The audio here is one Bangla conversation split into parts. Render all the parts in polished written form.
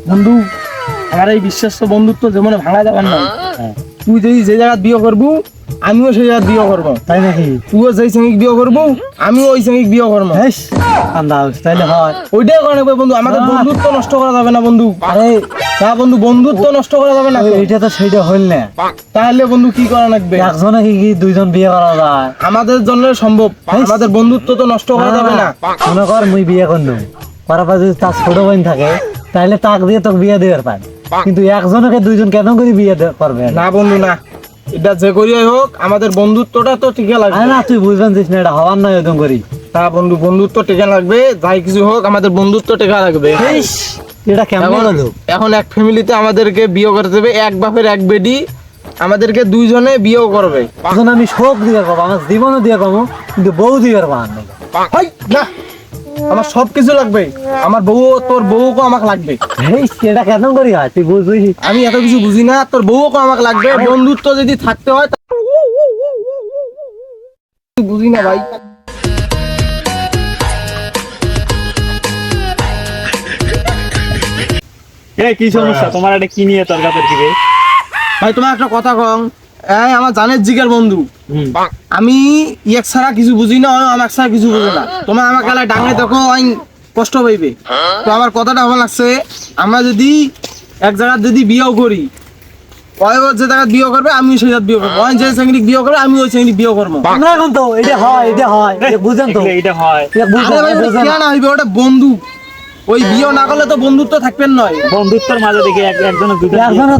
বন্ধু আমার এই বিশ্বাস বন্ধুত্ব যেমন ভাঙা যাবে না। তুই যদি যে জায়গা বিয়ে করবো আমিও সেই জায়গা বিয়ে করবো, তাই নাকি? তুইও যেই সঙ্গীক বিয়ে করবো আমিও ওই সঙ্গীক বিয়ে করবো। তাইলে হয় ওইটাই করে বন্ধু, আমাদের বন্ধুত্ব নষ্ট করা যাবে না বন্ধু। আরে না বন্ধু, বন্ধুত্ব নষ্ট করা যাবে না। এইটা তো সেইটা হইল না। তাহলে বন্ধু কি করা লাগবে? একজনে কি দুইজন বিয়ে করা যায়? আমাদের জন্য সম্ভব, আমাদের বন্ধুত্ব তো নষ্ট করা যাবে না। মনে কর মুই বিয়ে করলুম, করার পর যদি তার ছোট বোন থাকে তাহলে তাক দিয়ে তোকে বিয়ে দেওয়ার পান, কিন্তু একজনকে দুইজন কেন করে বিয়ে করবে? না বন্ধু না, এটা যে করিয়াই হোক আমাদের বন্ধুত্বটা তো টিকে লাগবে। না তুই বুঝবেন না, এটা হওয়ার নয় এরকম করি। তা বন্ধু বন্ধুত্ব টিকে লাগবে, যাই কিছু হোক আমাদের বন্ধুত্ব টিকে লাগবে। এটা কেমন হলো? এখন এক ফ্যামিলিতে আমাদেরকে বিয়ে করতে দেবে, এক বাপের এক বেটি, আমাদেরকে দুইজনে বিয়েও করবে। এখন আমি শোক দিয়ে পাবো, আমার জীবনও দিয়ে পাবো, কিন্তু বউ দিয়ে পাবো না। আমার সবকিছু লাগবে, আমার বউ, তোর বউকে আমাকে লাগবে। এটা কেন করি হয় তুই বুঝবি? আমি এত কিছু বুঝি না, তোর বউকে আমাকে লাগবে। বন্ধুত্ব যদি থাকতে হয় বুঝি না ভাই। কি সমস্যা তোমার? এটা কি নিয়ে তর্কাতর্কি রে? ভাই তোমার একটা কথা কং, আমার জানের জিগের বন্ধু, আমি এক ছাড়া কিছু বুঝি না, আমার ছাড়া কিছু বুঝে না। তোমার আমার গেলায় ডাঙে দেখো আমি কষ্ট পাইবে। তো আমার কথাটা ভালো লাগছে, আমরা যদি এক জায়গায় যদি বিয়েও করি, ওই যে জায়গায় বিয়ে করবে আমি সেই জায়গায় বিয়ে করবো, ওই যে সঙ্গীত বিয়ে করবে আমি ওই সঙ্গীত বিয়ে করবো। এখন তো এটা হয়, এটা হয়, বুঝেন তো? এটা হয়। না হইবে ওটা বন্ধু, ওই বিয়ে না করলে তো বন্ধুত্ব থাকবেন নয়। বন্ধুত্বের মাঝে দেখে একজনের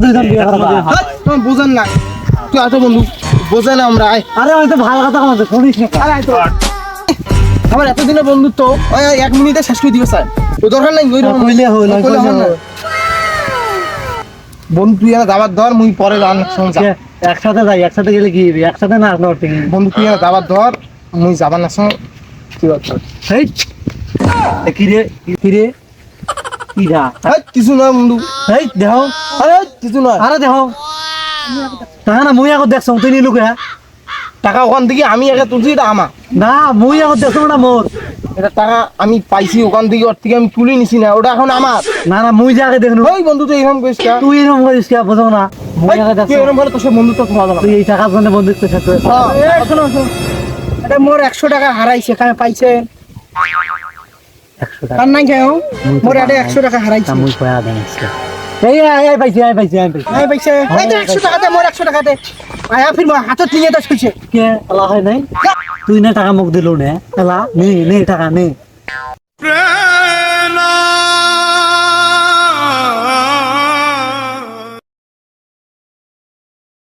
দুইজন বিয়ে করা যায়। তুমি বুঝেন না, তুই এত বন্ধু বোঝে না আমরা। আরে আমি তো ভালো কথা বলছি, শুনিস না? আমার এতদিনের বন্ধুত্ব ওই 1 মিনিটে শেষ করে দিবে স্যার, তো দরকার নাই। ওই রকম কইলে হল, কইলে হবে না। বন্ধু তুই আর দাবার ধর, মুই পরে রান শুনছি। একসাথে যাই, একসাথে গেলে কি হবে? একসাথে না আপনার ঠিক বন্ধু তুই আর দাবার ধর, মুই যাবার না শুন। কি কথা? এই কি রে কি রে কি দা? কিছু নয় বন্ধু, এই দেখো, আরে কিছু নয়। আরে দেখো টাকা না, মুই আগত দেখছো তুই নিলুক। টাকা ওখান থেকে আমি আগে তুলছি, এটা আমার না, মুই আগত দেখছো না মোর। এটা টাকা আমি পাইছি ওখান থেকে, ওর থেকে আমি তুলে নিছি না, ওটা এখন আমার। না না, মুই যে আগে দেখনু। ওই বন্ধু তুই এরকম করিস কা? তুই এরকম করিস কে? বুঝো না, মুই আগে তুই দেখছো। এরকম করে তোর সাথে বন্ধুত্ব পাওয়া যাবে না। তুই এই টাকার জন্য বন্ধুত্ব শেষ করে। শোনো শোনো, এটা মোর 100 টাকা হারাইছে, কানে পাইছে 100 টাকা কার নাই কেউ, মোর এটা 100 টাকা হারাইছে। মুই কয়া দেন এই আই পাইছি এই পাইছে, এই তো 100 টাকা দে, মোর 100 টাকা দে। আয়া ফির মোর হাতে নিয়ে তো শুইছে। কে এলা হয় নাই? তুই না টাকা মুখ দিলু নে, এলা নে নে টাকা নে।